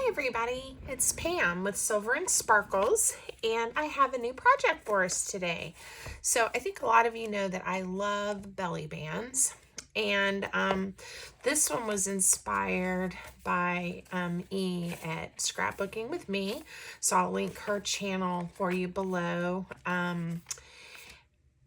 everybody, it's Pam with Silver and Sparkles, and I have a new project for us today. So I think a lot of you know that I love belly bands, and this one was inspired by E at Scrapbooking with Me, so I'll link her channel for you below.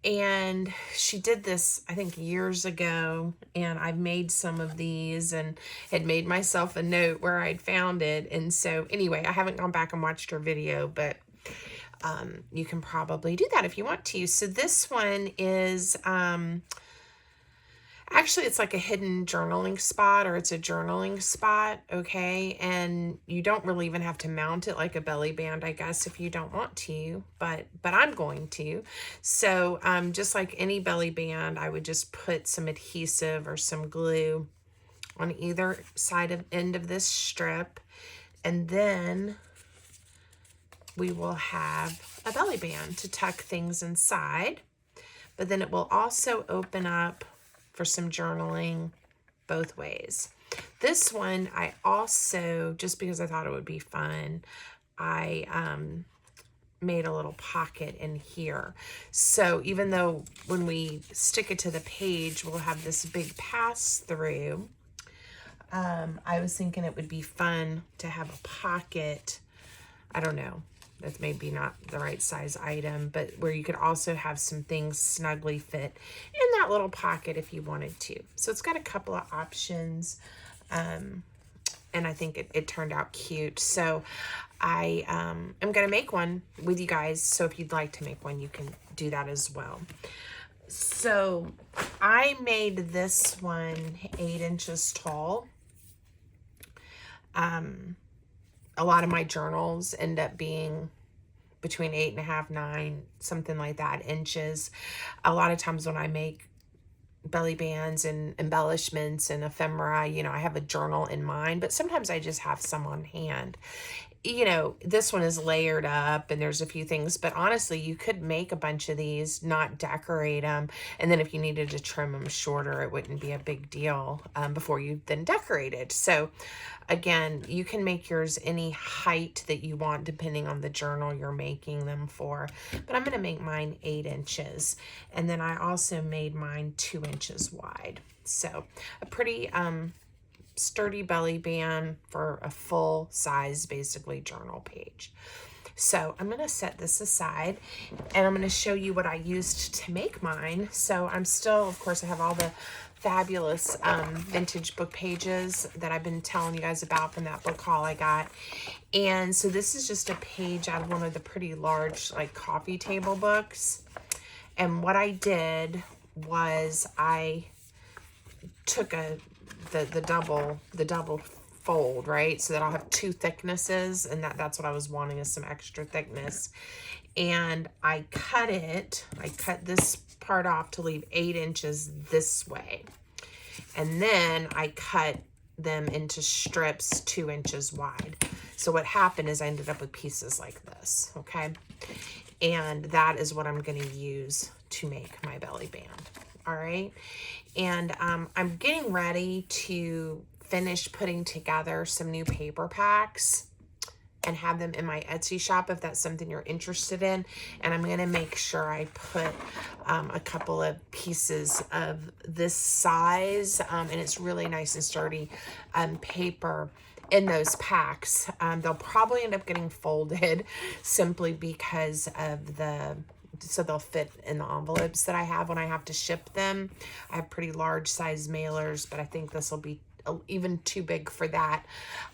And she did this, I think, years ago, and I've made some of these and had made myself a note where I'd found it. And so anyway, I haven't gone back and watched her video, but you can probably do that if you want to. So this one is actually, it's like a hidden journaling spot, or it's a journaling spot, okay? And you don't really even have to mount it like a belly band, I guess, if you don't want to, but I'm going to. So just like any belly band, I would just put some adhesive or some glue on either side of end of this strip, and then we will have a belly band to tuck things inside. But then it will also open up for some journaling both ways. This one, I also, just because I thought it would be fun, I made a little pocket in here. So even though when we stick it to the page, we'll have this big pass through, I was thinking it would be fun to have a pocket. I don't know, that's maybe not the right size item, but where you could also have some things snugly fit in that little pocket if you wanted to. So it's got a couple of options, and I think it turned out cute. So I am going to make one with you guys. So if you'd like to make one, you can do that as well. So I made this one 8 inches tall. A lot of my journals end up being between 8.5, 9, something like that, inches. A lot of times when I make belly bands and embellishments and ephemera, you know, I have a journal in mind, but sometimes I just have some on hand. You know, this one is layered up and there's a few things, but honestly, you could make a bunch of these, not decorate them, and then if you needed to trim them shorter, it wouldn't be a big deal before you then decorated. So again, you can make yours any height that you want depending on the journal you're making them for, but I'm going to make mine 8 inches, and then I also made mine 2 inches wide. So a pretty sturdy belly band for a full size, basically, journal page. So I'm going to set this aside and I'm going to show you what I used to make mine. So I'm still, of course, I have all the fabulous vintage book pages that I've been telling you guys about from that book haul I got. And so this is just a page out of one of the pretty large, like, coffee table books. And what I did was I took the double fold, right? So that I'll have 2 thicknesses, and that's what I was wanting, is some extra thickness. And I cut this part off to leave 8 inches this way. And then I cut them into strips 2 inches wide. So what happened is I ended up with pieces like this, okay? And that is what I'm going to use to make my belly band. All right. And I'm getting ready to finish putting together some new paper packs and have them in my Etsy shop if that's something you're interested in. And I'm going to make sure I put a couple of pieces of this size, and it's really nice and sturdy paper in those packs. They'll probably end up getting folded simply because of so they'll fit in the envelopes that I have when I have to ship them. I have pretty large size mailers, but I think this will be even too big for that.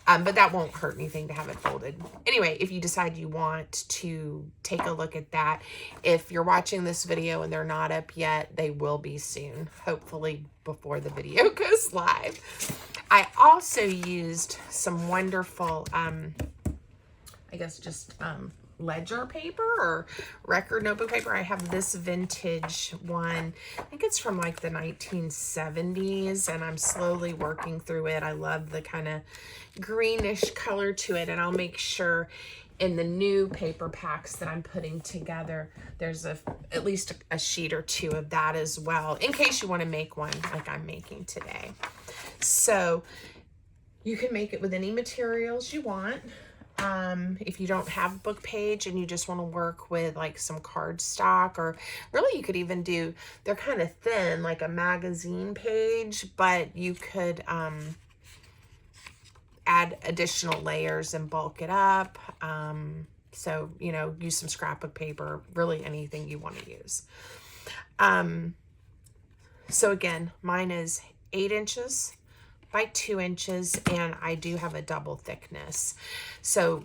But that won't hurt anything to have it folded. Anyway, if you decide you want to take a look at that, if you're watching this video and they're not up yet, they will be soon, hopefully before the video goes live. I also used some wonderful, I guess just ledger paper or record notebook paper. I have this vintage one. I think it's from like the 1970s, and I'm slowly working through it. I love the kind of greenish color to it, and I'll make sure in the new paper packs that I'm putting together, there's at least a sheet or 2 of that as well, in case you want to make one like I'm making today. So You can make it with any materials you want. If you don't have a book page and you just want to work with like some cardstock, or really you could even do, they're kind of thin, like a magazine page, but you could add additional layers and bulk it up. So, you know, use some scrapbook paper, really anything you want to use. So again, mine is 8 inches by 2 inches, and I do have a double thickness. So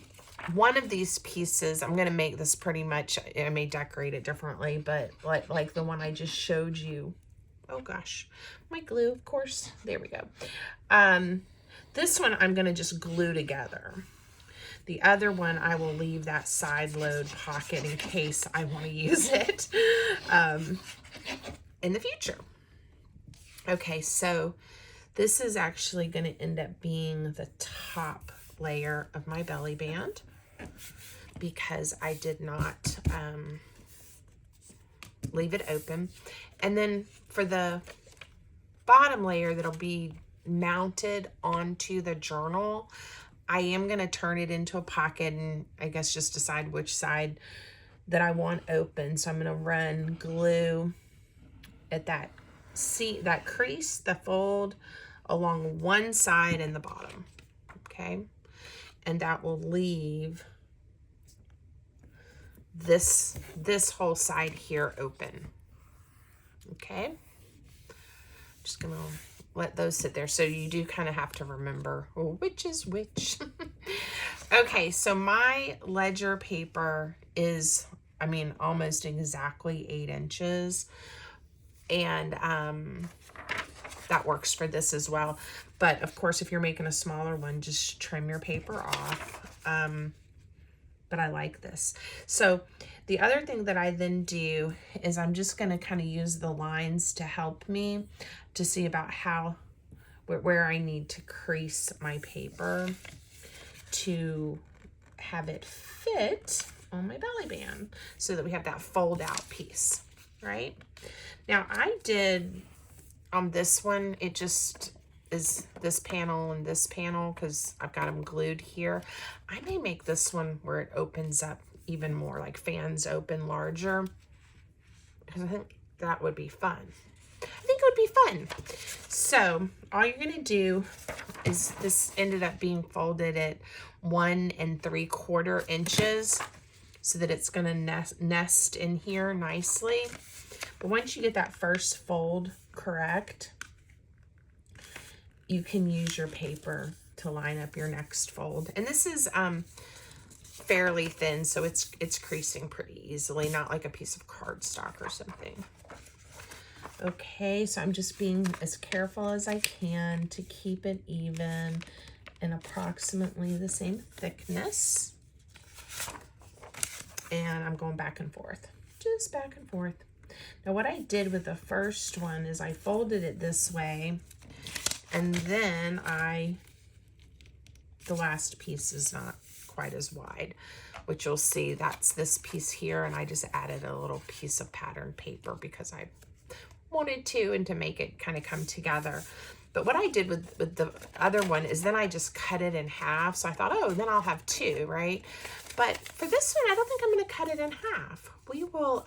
one of these pieces, I'm going to make this pretty much, I may decorate it differently, but like the one I just showed you. Oh gosh, my glue, of course. There we go. This one I'm going to just glue together. The other one, I will leave that side load pocket in case I want to use it in the future. Okay, so this is actually going to end up being the top layer of my belly band because I did not leave it open. And then for the bottom layer that'll be mounted onto the journal, I am going to turn it into a pocket and I guess just decide which side that I want open. So I'm going to run glue at that crease, the fold, along one side and the bottom. Okay. And that will leave this whole side here open. Okay. Just gonna let those sit there. So you do kind of have to remember which is which. Okay, so my ledger paper is, I mean, almost exactly 8 inches. And that works for this as well. But of course, if you're making a smaller one, just trim your paper off. But I like this. So the other thing that I then do is I'm just going to kind of use the lines to help me to see about where I need to crease my paper to have it fit on my belly band so that we have that fold out piece, right? Now I did on this one, it just is this panel and this panel because I've got them glued here. I may make this one where it opens up even more, like fans open larger, because I think that would be fun. I think it would be fun. So all you're gonna do is, this ended up being folded at 1 3/4 inches so that it's gonna nest in here nicely. But once you get that first fold correct, you can use your paper to line up your next fold. And this is fairly thin, so it's creasing pretty easily, not like a piece of cardstock or something. Okay, so I'm just being as careful as I can to keep it even and approximately the same thickness. And I'm going back and forth, just back and forth. Now what I did with the first one is I folded it this way, and then the last piece is not quite as wide, which you'll see that's this piece here, and I just added a little piece of pattern paper because I wanted to, and to make it kind of come together. But what I did with the other one is then I just cut it in half. So I thought, oh, then I'll have 2, right? But for this one, I don't think I'm going to cut it in half. We will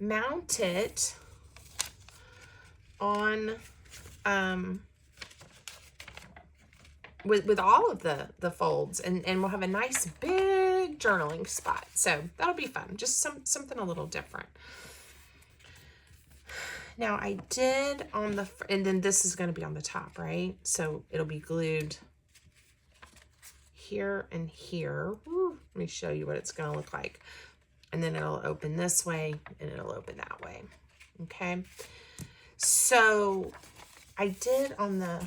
mount it on with all of the folds, and we'll have a nice big journaling spot. So that'll be fun. Just something a little different. Now I did on the, and then this is going to be on the top, right? So it'll be glued here and here. Ooh, let me show you what it's going to look like. And then it'll open this way and it'll open that way. Okay. So I did on the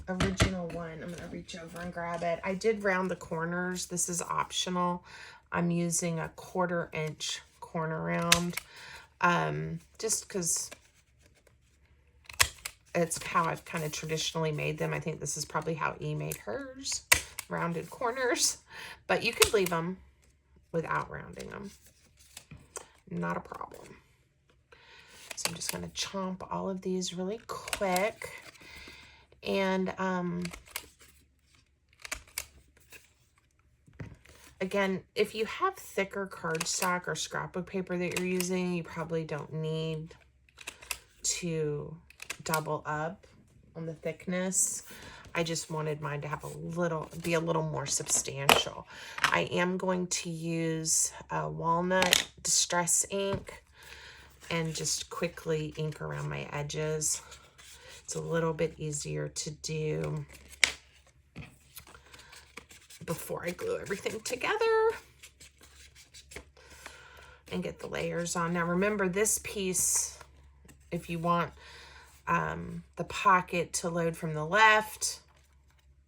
original one, I'm going to reach over and grab it. I did round the corners. This is optional. I'm using a 1/4 inch corner round. Just because it's how I've kind of traditionally made them. I think this is probably how E made hers, rounded corners, but you could leave them without rounding them. Not a problem. So I'm just going to chomp all of these really quick. And again, if you have thicker cardstock or scrapbook paper that you're using, you probably don't need to double up on the thickness. I just wanted mine to have be a little more substantial. I am going to use walnut distress ink and just quickly ink around my edges. It's a little bit easier to do before I glue everything together and get the layers on. Now remember, this piece, if you want the pocket to load from the left,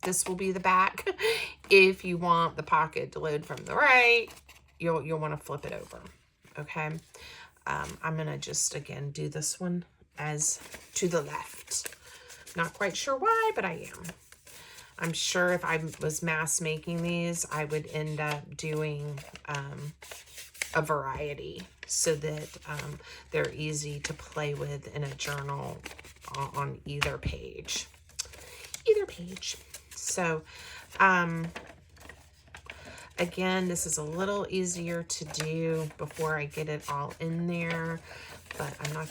this will be the back. If you want the pocket to load from the right, you'll want to flip it over. Okay. I'm gonna just again do this one as to the left. Not quite sure why, but I am. I'm sure if I was mass making these, I would end up doing a variety so that they're easy to play with in a journal on either page. Either page. So, again, this is a little easier to do before I get it all in there, but I'm not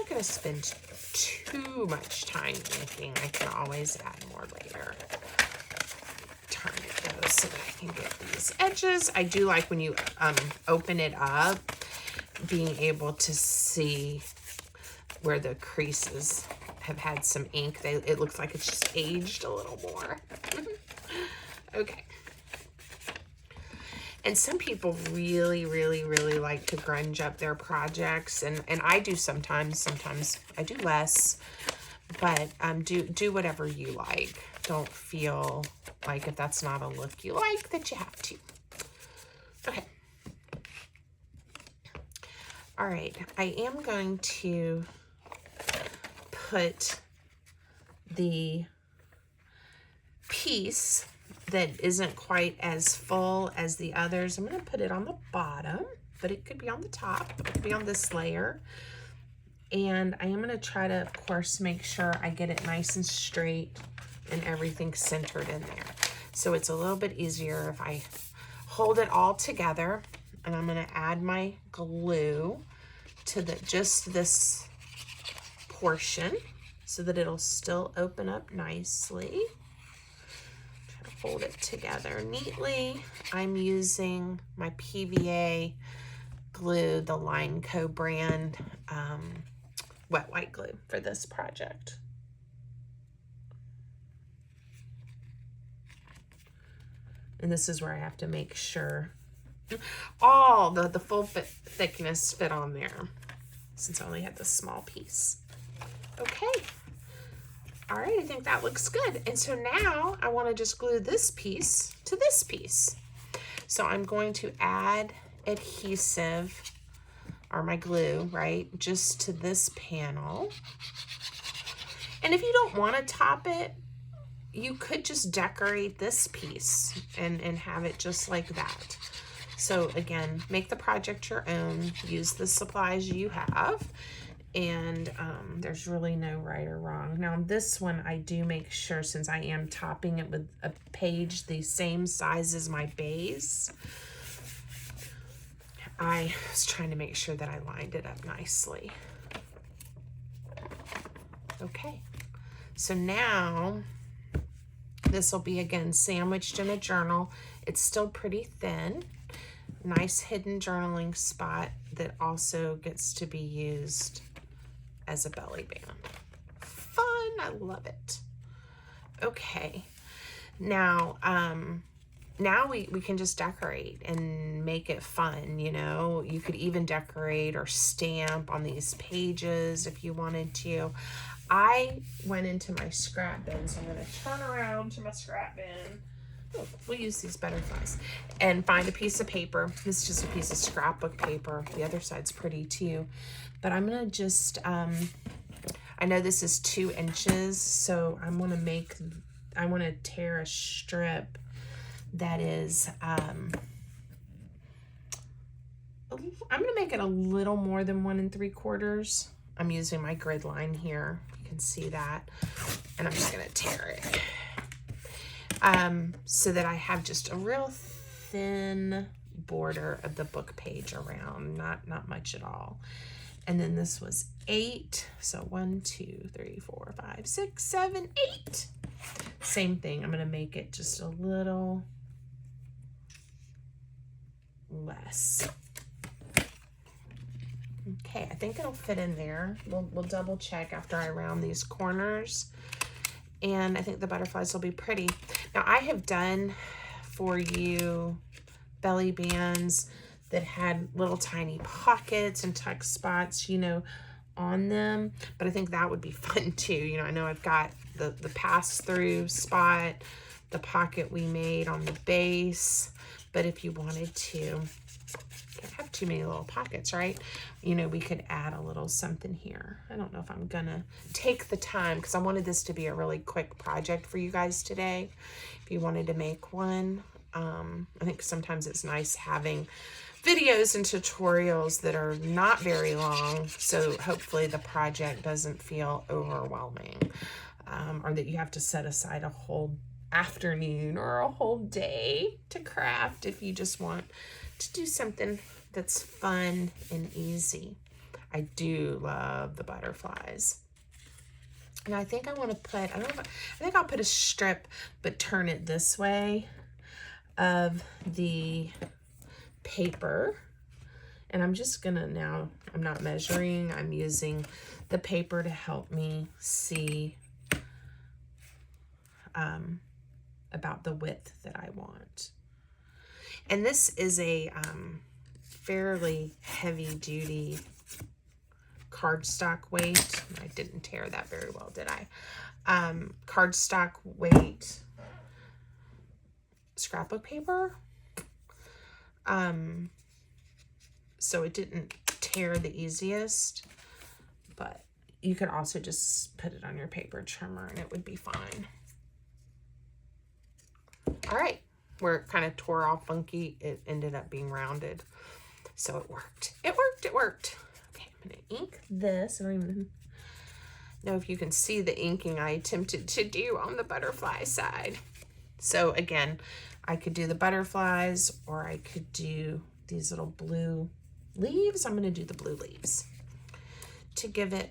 gonna spend too much time inking. I can always add more later. Turn it though so that I can get these edges. I do like when you open it up, being able to see where the creases have had some ink. It looks like it's just aged a little more. Okay. And some people really, really, really like to grunge up their projects, and I do sometimes I do less, but do whatever you like. Don't feel like if that's not a look you like that you have to. Okay. All right, I am going to put the piece that isn't quite as full as the others. I'm going to put it on the bottom, but it could be on the top. It could be on this layer. And I am going to try to, of course, make sure I get it nice and straight and everything centered in there. So it's a little bit easier if I hold it all together, and I'm going to add my glue to just this portion so that it'll still open up nicely. Hold it together neatly. I'm using my PVA glue, the Line Co brand wet white glue for this project. And this is where I have to make sure all the full thickness fit on there, since I only had this small piece. Okay. All right, I think that looks good. And so now I want to just glue this piece to this piece. So I'm going to add adhesive, or my glue, right, just to this panel. And if you don't want to top it, you could just decorate this piece and have it just like that. So again, make the project your own, use the supplies you have, and there's really no right or wrong. Now this one, I do make sure, since I am topping it with a page the same size as my base, I was trying to make sure that I lined it up nicely. Okay, so now this will be, again, sandwiched in a journal. It's still pretty thin. Nice hidden journaling spot that also gets to be used as a belly band. Fun, I love it. Okay, now we can just decorate and make it fun, you know. You could even decorate or stamp on these pages if you wanted to. I went into my scrap bin, so I'm going to turn around to my scrap bin. Oh, we'll use these butterflies. And find a piece of paper. This is just a piece of scrapbook paper. The other side's pretty too. But I'm going to just, I know this is 2 inches, so I want to tear a strip that is, I'm going to make it a little more than 1 3/4. I'm using my grid line here. You can see that. And I'm just going to tear it. So that I have just a real thin border of the book page around, not much at all. And then this was 8. So 1, 2, 3, 4, 5, 6, 7, 8. Same thing. I'm going to make it just a little less. Okay, I think it'll fit in there. We'll double check after I round these corners. And I think the butterflies will be pretty. Now, I have done for you belly bands that had little tiny pockets and tuck spots, you know, on them. But I think that would be fun too. You know, I know I've got the pass-through spot, the pocket we made on the base. But if you wanted to, can't have too many little pockets, right? You know, we could add a little something here. I don't know if I'm gonna take the time because I wanted this to be a really quick project for you guys today. If you wanted to make one, I think sometimes it's nice having videos and tutorials that are not very long, so hopefully the project doesn't feel overwhelming, or that you have to set aside a whole afternoon or a whole day to craft if you just want to do something that's fun and easy. I do love the butterflies. And I think I want to put, I think I'll put a strip, but turn it this way of the paper. And I'm just gonna now, I'm not measuring, I'm using the paper to help me see about the width that I want. And this is a fairly heavy duty cardstock weight. I didn't tear that very well, did I? Cardstock weight scrapbook paper. So it didn't tear the easiest, but you could also just put it on your paper trimmer and it would be fine. All right, where it kind of tore off funky, it ended up being rounded. So it worked. It worked, it worked. Okay, I'm gonna ink this. I don't even know if you can see the inking I attempted to do on the butterfly side. So again, I could do the butterflies or I could do these little blue leaves. I'm gonna do the blue leaves to give it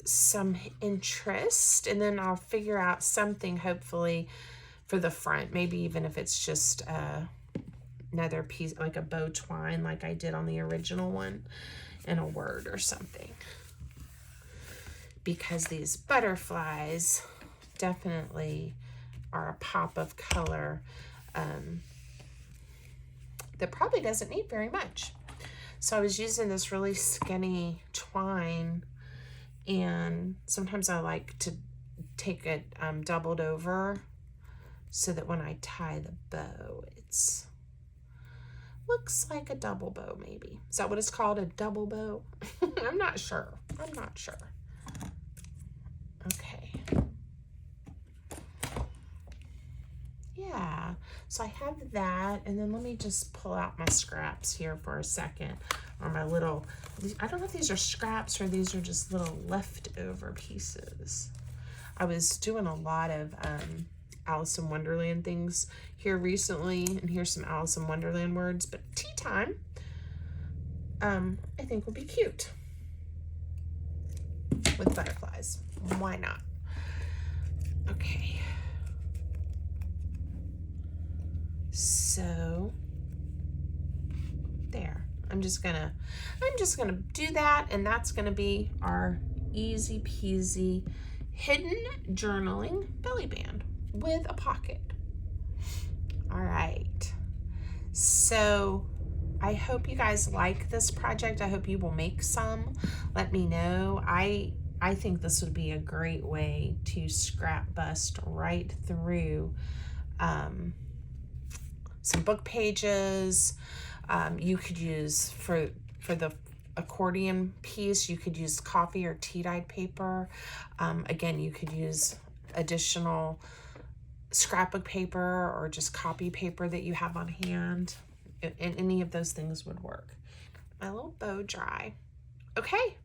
some interest, and then I'll figure out something hopefully for the front, maybe even if it's just another piece like a bow twine like I did on the original one and a word or something, because these butterflies definitely are a pop of color that probably doesn't need very much. So I was using this really skinny twine, and sometimes I like to take it doubled over so that when I tie the bow, it's looks like a double bow maybe. Is that what it's called, a double bow? I'm not sure. I'm not sure. Okay. Yeah, so I have that, and then let me just pull out my scraps here for a second, or my little, I don't know if these are scraps or these are just little leftover pieces. I was doing a lot of Alice in Wonderland things here recently, and here's some Alice in Wonderland words, but tea time, I think will be cute with butterflies. Why not? Okay. So there, I'm just gonna do that, and that's gonna be our easy peasy hidden journaling belly band with a pocket. All right, so I hope you guys like this project. I hope you will make some. Let me know. I think this would be a great way to scrap bust right through some book pages. You could use for the accordion piece, you could use coffee or tea dyed paper. Again, you could use additional scrapbook paper or just copy paper that you have on hand. And any of those things would work. My little bow dry. Okay,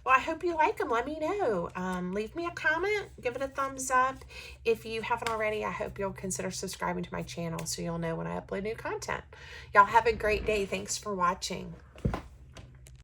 Well, I hope you like them. Let me know. Leave me a comment. Give it a thumbs up. If you haven't already, I hope you'll consider subscribing to my channel so you'll know when I upload new content. Y'all have a great day. Thanks for watching.